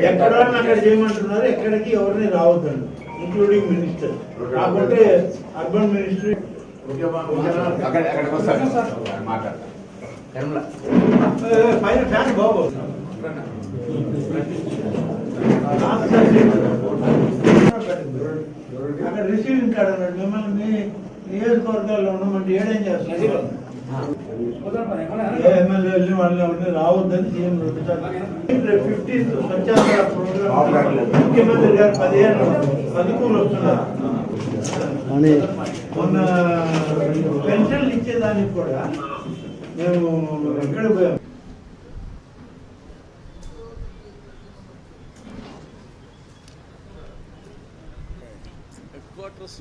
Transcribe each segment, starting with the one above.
ఎక్కడ అక్కడ చేయమంటున్నారు, ఎక్కడికి ఎవరిని రావద్దండి, ఇంక్లూడింగ్ మినిస్టర్. కాకపోతే అర్బన్ మినిస్ట్రీ పైన ఫ్యాన్ బాబు అక్కడ రిసీవింగ్ కార్డు అన్నాడు. మిమ్మల్ని నియోజకవర్గాల్లో ఉండమంటే ఏడేం చేస్తున్నారు? ఎమ్మెల్యేలు వాళ్ళు ఎవరిని రావద్దని సీఎం 15th స్వచ్ఛాంధ్ర ప్రోగ్రామ్ ముఖ్యమంత్రి గారు 10 వస్తున్నారు. మొన్న పెన్షన్లు ఇచ్చేదానికి కూడా మేము ఎక్కడ పోయాం.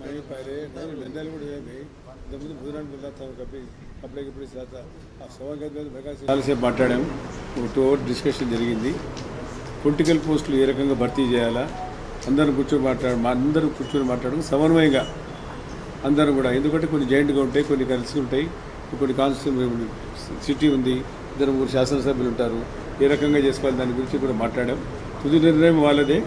नहीं पहले नहीं मेंटल भी है भाई जब मुझे भूदान मिला था कभी कपड़े के पूरी साथ आ सवा गज में मेगा से మాట్లాడాము. టూ డిస్కషన్ జరిగింది. పొలిటికల్ పోస్టులు ఏ రకంగా భర్తీ చేయాలా అందరూ కూర్చొని మాట్లాడుకు సమన్వయంగా అందరూ కూడా, ఎందుకంటే కొన్ని జాయింట్గా ఉంటాయి, కొన్ని కలిసి ఉంటాయి, కొన్ని కాన్స్టిట్యూషన్ సిటీ ఉంది, 2-3 శాసనసభ్యులు ఉంటారు, ఏ రకంగా చేసుకోవాలి దాని గురించి కూడా మాట్లాడాం. తుది నిర్ణయం వాళ్ళదే,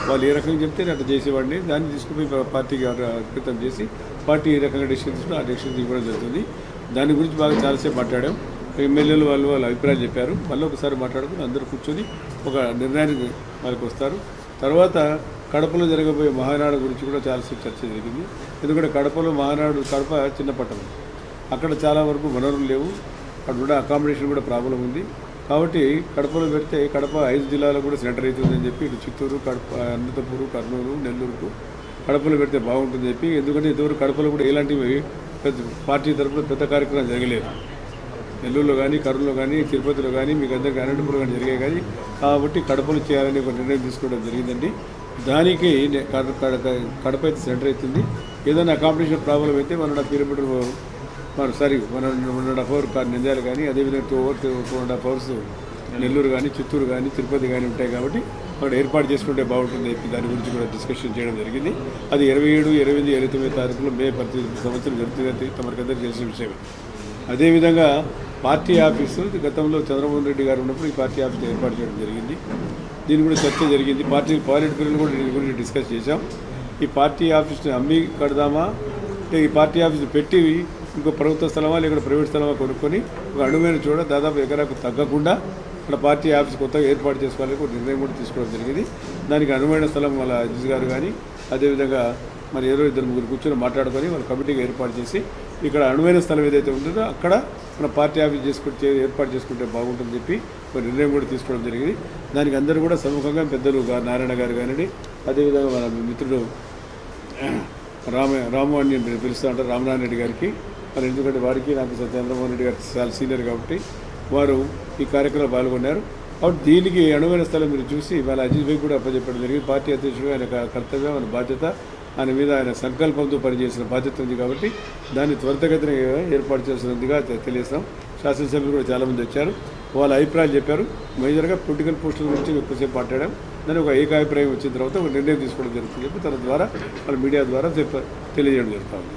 వాళ్ళు ఏ రకంగా చెప్తే అట్లా చేసేవాడిని, దాన్ని తీసుకుపోయి పార్టీకి అర్పితం చేసి పార్టీ ఏ రకంగా డెసిషన్ తీసుకుని ఆ డెసిషన్ ఇవ్వడం జరుగుతుంది. దాని గురించి బాగా చాలాసేపు మాట్లాడాం. ఎమ్మెల్యేలు వాళ్ళ అభిప్రాయాలు చెప్పారు. మళ్ళీ ఒకసారి మాట్లాడుకుని అందరూ కూర్చొని ఒక నిర్ణయానికి వాళ్ళకి వస్తారు. తర్వాత కడపలో జరగబోయే మహానాడు గురించి కూడా చాలాసేపు చర్చ జరిగింది. ఎందుకంటే కడప చిన్న పట్టణం, అక్కడ చాలా వరకు వనరులు లేవు, అక్కడ కూడా అకామిడేషన్ కూడా ప్రాబ్లం ఉంది. కాబట్టి కడపలో పెడితే కడప 5 జిల్లాలో కూడా సెంటర్ అవుతుందని చెప్పి ఇటు చిత్తూరు, కడప, అనంతపురం, కర్నూలు, నెల్లూరుకు కడపలో పెడితే బాగుంటుందని చెప్పి, ఎందుకంటే ఇంతవరకు కడపలో కూడా ఎలాంటివి పెద్ద పార్టీ తరఫున పెద్ద కార్యక్రమం జరగలేదు. నెల్లూరులో కానీ, కర్నూలులో కానీ, తిరుపతిలో కానీ, మీకు అందరికీ అనంతపురం కానీ జరిగాయి. కానీ కాబట్టి కడపలో చేయాలని ఒక నిర్ణయం తీసుకోవడం జరిగిందండి. దానికి కడప అయితే సెంటర్ అవుతుంది. ఏదైనా అకామిడేషన్ ప్రాబ్లం అయితే 1.5 కిలోమీటర్ సారీ 1.5 అవర్ నంద్యాల కానీ, అదేవిధంగా 2.5 అవర్స్ నెల్లూరు కానీ, చిత్తూరు కానీ, తిరుపతి కానీ ఉంటాయి. కాబట్టి అక్కడ ఏర్పాటు చేసుకుంటే బాగుంటుంది చెప్పి దాని గురించి కూడా డిస్కషన్ చేయడం జరిగింది. అది 27, 28, 29 తారీఖులో మే 10 సంవత్సరం జరుగుతుంది. తమకందరికీ తెలిసిన విషయమే. అదేవిధంగా పార్టీ ఆఫీసు గతంలో చంద్రబాబు రెడ్డి గారు ఉన్నప్పుడు ఈ పార్టీ ఆఫీస్ ఏర్పాటు చేయడం జరిగింది. దీని కూడా చర్చ జరిగింది. పాలిట్ బ్యూరోలు కూడా దీని గురించి డిస్కస్ చేశాం. ఈ పార్టీ ఆఫీస్ని అమ్మి కడదామా, ఈ పార్టీ ఆఫీస్ పెట్టి ఇంకో ప్రభుత్వ స్థలమా లేకపోతే ప్రైవేట్ స్థలమా కొనుక్కొని ఒక అనువైన చోట దాదాపు ఎకరాకు తగ్గకుండా ఇక్కడ పార్టీ ఆఫీస్ కొత్తగా ఏర్పాటు చేసుకోవాలని ఒక నిర్ణయం కూడా తీసుకోవడం జరిగింది. దానికి అనువైన స్థలం వాళ్ళ అజిత్ గారు కానీ, అదేవిధంగా మరి 2-3 కూర్చొని మాట్లాడుకొని వాళ్ళ కమిటీగా ఏర్పాటు చేసి ఇక్కడ అనువైన స్థలం ఏదైతే ఉంటుందో అక్కడ మన పార్టీ ఆఫీస్ ఏర్పాటు చేసుకుంటే బాగుంటుందని చెప్పి ఒక నిర్ణయం కూడా తీసుకోవడం జరిగింది. దానికి అందరూ కూడా సముఖంగా పెద్దలు నారాయణ గారు కానివ్వండి, అదేవిధంగా మన మిత్రుడు రాము అని పిలుస్తూ ఉంటారు రామనారాయణ రెడ్డి గారికి, మరి ఎందుకంటే వారికి నాకు చంద్రబాబు రెడ్డి గారికి చాలా సీనియర్ కాబట్టి వారు ఈ కార్యక్రమంలో పాల్గొన్నారు. కాబట్టి దీనికి అనువైన స్థలం మీరు చూసి వాళ్ళ అజిత్ భాయ్ కూడా అప్పచెప్పడం జరిగింది. పార్టీ అధ్యక్షుడు ఆయన కర్తవ్యం, ఆయన బాధ్యత, ఆయన మీద ఆయన సంకల్పంతో పనిచేసిన బాధ్యత ఉంది. కాబట్టి దాన్ని త్వరితగతిన ఏర్పాటు చేసినందుగా తెలియస్తాం. శాసనసభ్యులు కూడా చాలామంది వచ్చారు, వాళ్ళ అభిప్రాయాలు చెప్పారు. మేజర్గా పొలిటికల్ పోస్టుల గురించి ఎక్కువసేపు మాట్లాడాం. దాన్ని ఒక ఏకాభిప్రాయం వచ్చిన తర్వాత ఒక నిర్ణయం తీసుకోవడం జరుగుతుంది చెప్పి తన ద్వారా వాళ్ళ మీడియా ద్వారా తెలియజేయడం జరుగుతుంది.